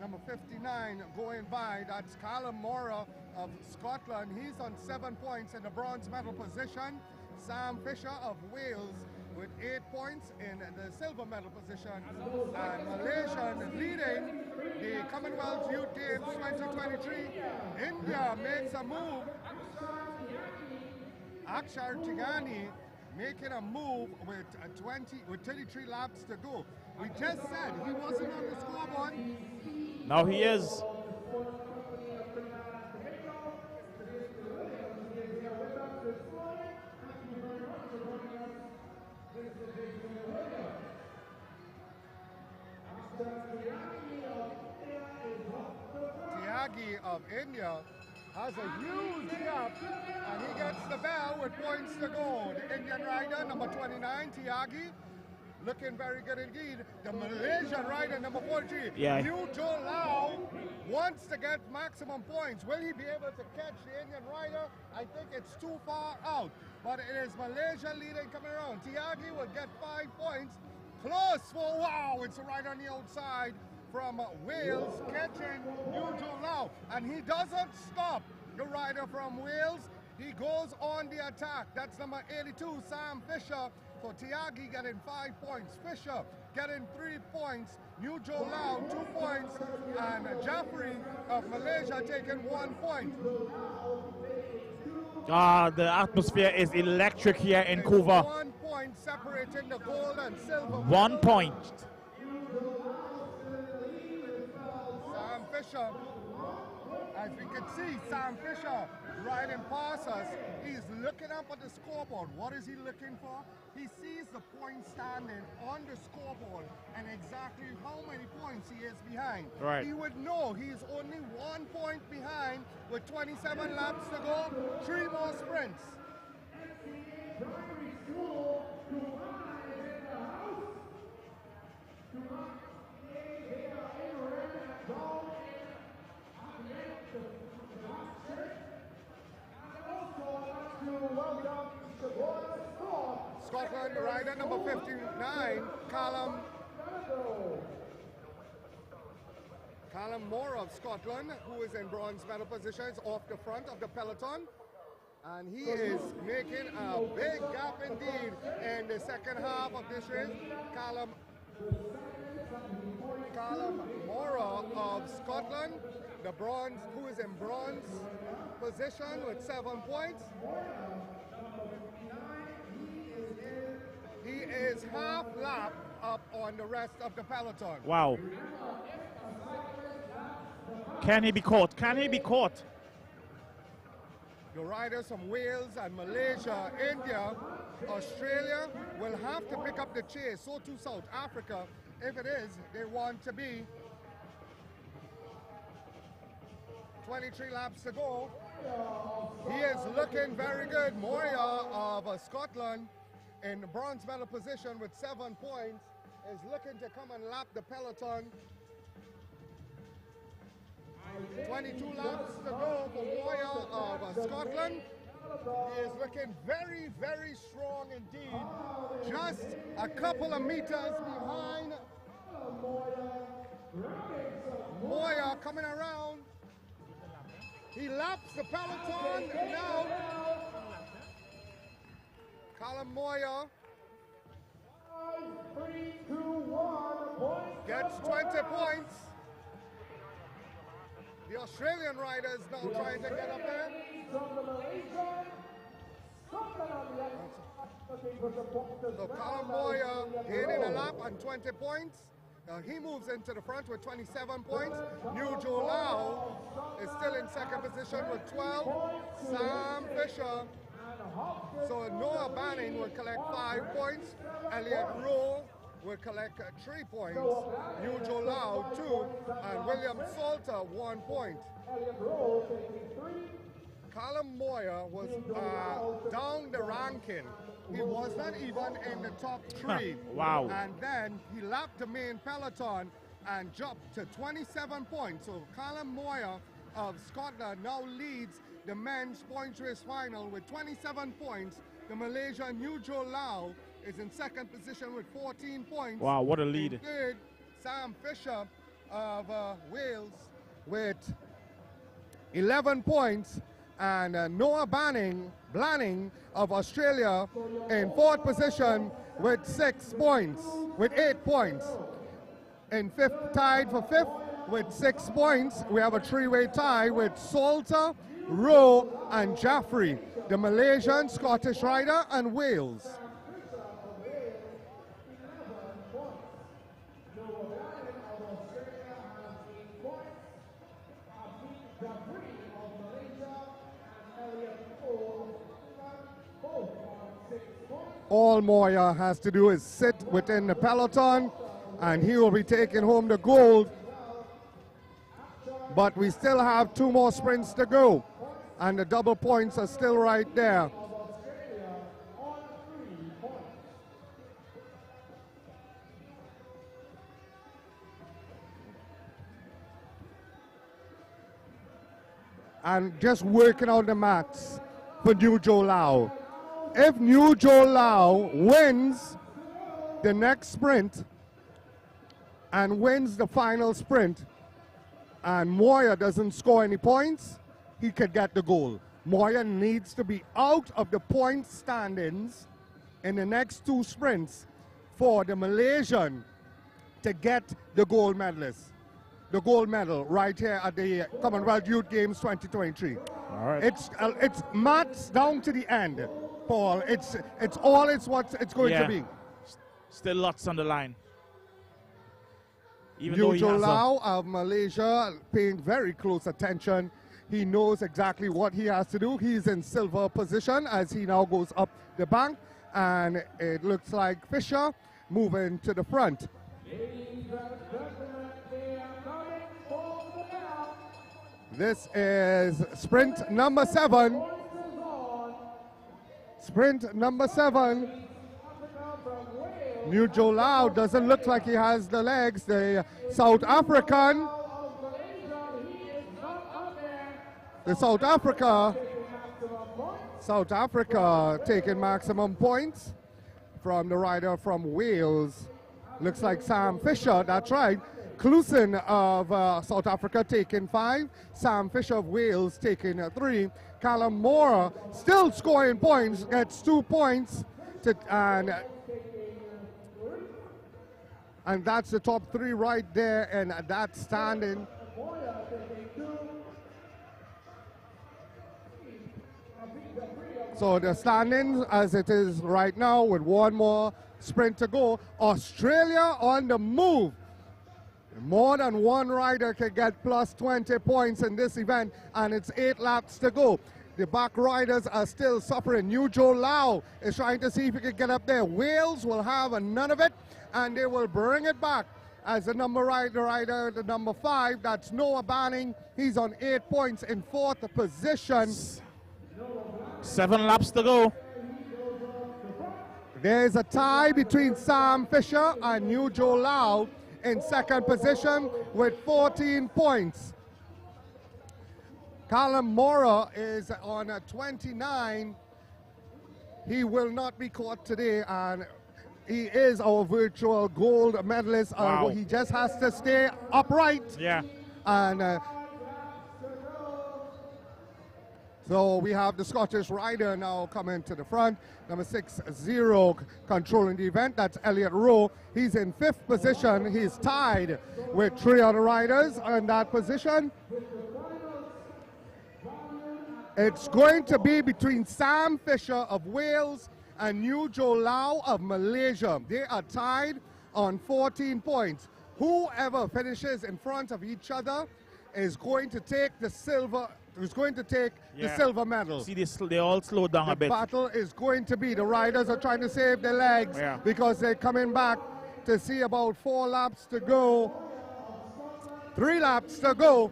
number 59, going by. That's Callum Mora of Scotland. He's on 7 points in the bronze medal position. Sam Fisher of Wales with 8 points in the silver medal position. And Malaysia leading the Commonwealth Youth Games 2023. India makes a move. Akshar Tigani making a move with 33 laps to go. We just said he wasn't on the scoreboard. Now he is. Tyagi of India has a huge gap, and he gets the bell with points to go. The Indian rider, number 29, Tyagi, looking very good indeed. The Malaysian rider, number 43, New Joe Lau, wants to get maximum points. Will he be able to catch the Indian rider? I think it's too far out. But it is Malaysia leading coming around. Tyagi will get 5 points. Close for, wow, it's a rider on the outside from Wales catching New Joe Lau. And he doesn't stop the rider from Wales. He goes on the attack. That's number 82, Sam Fisher. So Tyagi getting 5 points. Fisher getting 3 points. New Joe Lau 2 points. And Jaffrey of Malaysia taking 1 point. The atmosphere is electric here in Couva. 1 point separating the gold and silver. 1 point. Sam Fisher, as we can see, Sam Fisher riding past us. He's looking up at the scoreboard. What is he looking for? He sees the point standing on the scoreboard and exactly how many points he is behind. He would know he's only 1 point behind with 27 laps to go, 3 more sprints. Scotland rider number 59, Callum Moore of Scotland, who is in bronze medal positions off the front of the peloton. And he is making a big gap indeed in the second half of this race. Callum Mora of Scotland, the bronze, who is in bronze position with 7 points. He is half lap up on the rest of the peloton. Wow. Can he be caught? Can he be caught? The riders from Wales and Malaysia, India, Australia will have to pick up the chase. So too South Africa, if it is, they want to be 23 laps to go. He is looking very good. Moya of Scotland in the bronze medal position with 7 points is looking to come and lap the peloton. 22 laps to go for Moya of Scotland. He is looking very, very strong indeed. Just a couple of meters behind Moya coming around. He laps the peloton now. Callum Moya gets 20 points. The Australian rider is now trying to get up there. So Callum Moyer gaining a lap on 20 points. He moves into the front with 27 points. New Joe Lau is still in second position with 12. Sam Fisher. So Noah Banning will collect 5 points. Elliot Rowe will collect 3 points. New Joe Lau 2. And William Salter 1 point. Callum Moyer was down the ranking. He was not even in the top 3. Wow. And then he lapped the main peloton and jumped to 27 points. So Callum Moyer of Scotland now leads the men's points race final with 27 points. The Malaysian New Joe Lau is in second position with 14 points. Wow, what a lead. In third, Sam Fisher of Wales with 11 points. And Noah Blanning of Australia in fourth position with 6 points, with 8 points. In fifth, tied for fifth with 6 points. We have a 3-way tie with Salter, Rowe, and Jaffrey, the Malaysian, Scottish rider, and Wales. All Moyer has to do is sit within the peloton and he will be taking home the gold. But we still have 2 more sprints to go and the double points are still right there. And just working out the maths for New Joe Lau. If New Joe Lau wins the next sprint and wins the final sprint and Moyer doesn't score any points, he could get the goal. Moyer needs to be out of the point standings in the next 2 sprints for the Malaysian to get the gold medalist. The gold medal right here at the Commonwealth Youth Games 2023. All right. It's maths down to the end, Paul. It's what it's going to be. Still lots on the line. Even New Joe Lau of Malaysia paying very close attention. He knows exactly what he has to do. He's in silver position as he now goes up the bank, and it looks like Fisher moving to the front. This is sprint number 7. Sprint number 7. New Joe Lau doesn't look like he has the legs. The South African. South Africa taking maximum points from the rider from Wales. Looks like Sam Fisher, that's right. Clusen of South Africa taking 5. Sam Fisher of Wales taking 3. Callum Moore still scoring points, gets 2 points. And that's the top 3 right there, and that standing. So the standings as it is right now with 1 more sprint to go. Australia on the move. More than 1 rider can get plus 20 points in this event, and it's 8 laps to go. The back riders are still suffering. New Joe Lau is trying to see if he can get up there. Wales will have none of it, and they will bring it back as the rider, the number 5. That's Noah Banning. He's on 8 points in 4th position. 7 laps to go. There's a tie between Sam Fisher and New Joe Lau in 2nd position with 14 points. Callum Moore is on 29. He will not be caught today, and he is our virtual gold medalist. Wow. He just has to stay upright. Yeah. And so we have the Scottish rider now coming to the front. Number 6-0 controlling the event. That's Elliot Rowe. He's in 5th position. He's tied with 3 other riders in that position. It's going to be between Sam Fisher of Wales and New Jolau of Malaysia. They are tied on 14 points. Whoever finishes in front of each other is going to take the silver. The silver medal. See, they all slowed down a bit. The battle is going to be, the riders are trying to save their legs because they're coming back to see about 4 laps to go. 3 laps to go.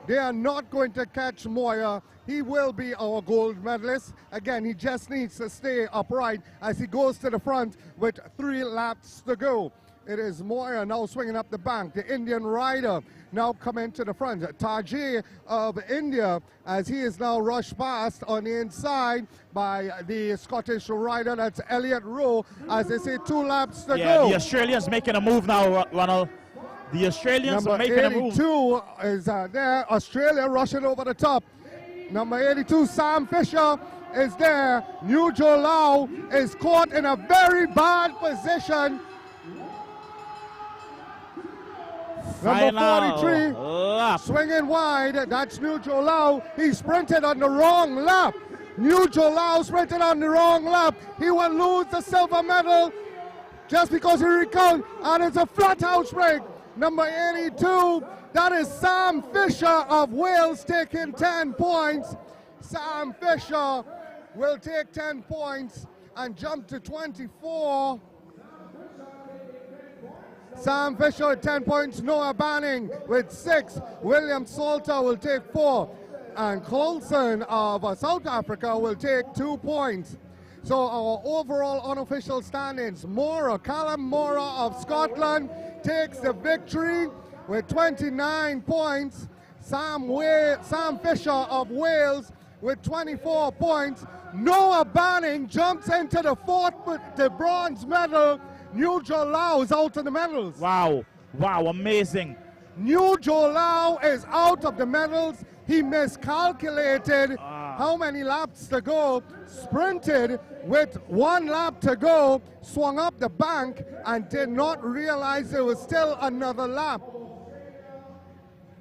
They are not going to catch Moya. He will be our gold medalist. Again, he just needs to stay upright as he goes to the front with 3 laps to go. It is Moya now swinging up the bank. The Indian rider now coming to the front. Tajay of India, as he is now rushed past on the inside by the Scottish rider. That's Elliot Rowe, as they say 2 laps to go. The Australians making a move now, Ronald. The Australians are making a move. Number 82 is there. Australia rushing over the top. Number 82, Sam Fisher, is there. New Jolau is caught in a very bad position. Number 43, lap. Swinging wide, that's New Jolau. He sprinted on the wrong lap. New Jolau sprinted on the wrong lap. He will lose the silver medal just because he recounted, and it's a flat-out break. Number 82, that is Sam Fisher of Wales taking 10 points. Sam Fisher will take 10 points and jump to 24. Sam Fisher with 10 points, Noah Banning with 6. William Salter will take 4. And Coulson of South Africa will take 2 points. So our overall unofficial standings, Callum Mora of Scotland takes the victory with 29 points. Sam Fisher of Wales with 24 points. Noah Banning jumps into the bronze medal. New Jolau is out of the medals. Wow, amazing. New Jolau is out of the medals. He miscalculated how many laps to go, sprinted with 1 lap to go, swung up the bank, and did not realize there was still another lap.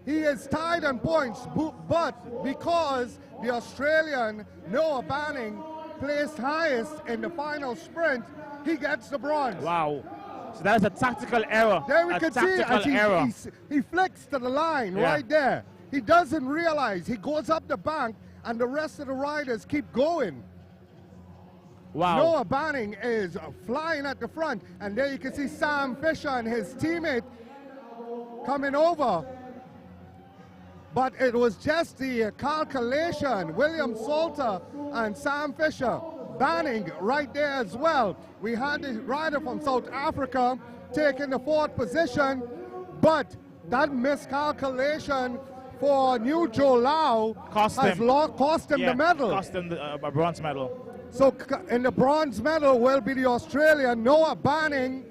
He is tied on points, but because the Australian Noah Banning placed highest in the final sprint, he gets the bronze. Wow. So that is a tactical error. There we can see as he flicks to the line right there. He doesn't realize. He goes up the bank and the rest of the riders keep going. Wow. Noah Banning is flying at the front, and there you can see Sam Fisher and his teammate coming over. But it was just the calculation. William Salter and Sam Fisher. Banning right there as well. We had the rider from South Africa taking the 4th position, but that miscalculation for New Jolau cost him the medal. Cost him a bronze medal. So in the bronze medal will be the Australian Noah Banning.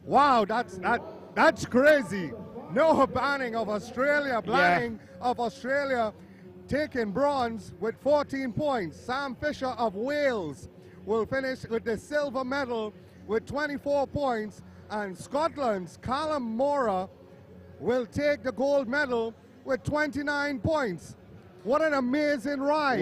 Wow, that's crazy. Noah Banning of Australia, of Australia, taking bronze with 14 points. Sam Fisher of Wales will finish with the silver medal with 24 points. And Scotland's Callum Mora will take the gold medal with 29 points. What an amazing ride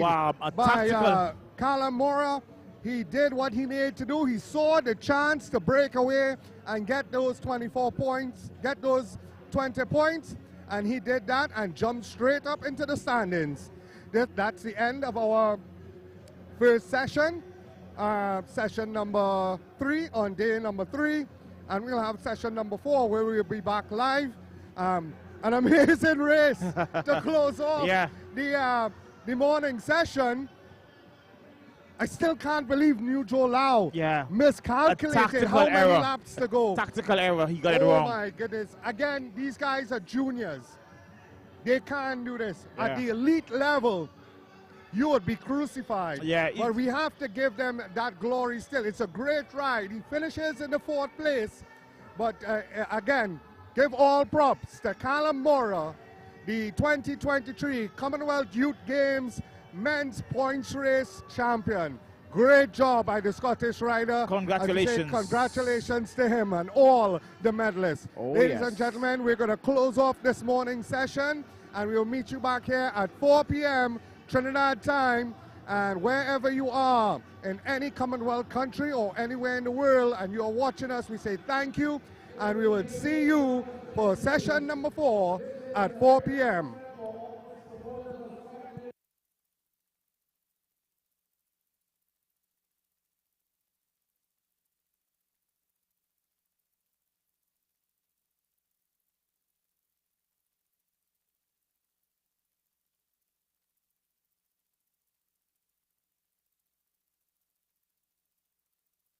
by Callum Mora. He did what he needed to do. He saw the chance to break away and get those 24 points, get those 20 points, and he did that and jumped straight up into the standings. That's the end of our first session, session number 3 on day number 3, and we'll have session number 4 where we'll be back live. An amazing race to close off the morning session. I still can't believe New Jolau miscalculated how many laps to go. Tactical error, he got it wrong. Oh my goodness. Again, these guys are juniors. They can't do this. At the elite level, you would be crucified. But we have to give them that glory still. It's a great ride. He finishes in the 4th place. But again, give all props to Callum Mora, the 2023 Commonwealth Youth Games men's points race champion. Great job by the Scottish rider. Congratulations. Congratulations to him and all the medalists. Ladies and gentlemen, we're going to close off this morning's session, and we'll meet you back here at 4 p.m. Trinidad time And wherever you are, in any Commonwealth country or anywhere in the world, and you're watching us, we say thank you, and we will see you for session number 4 at 4 p.m.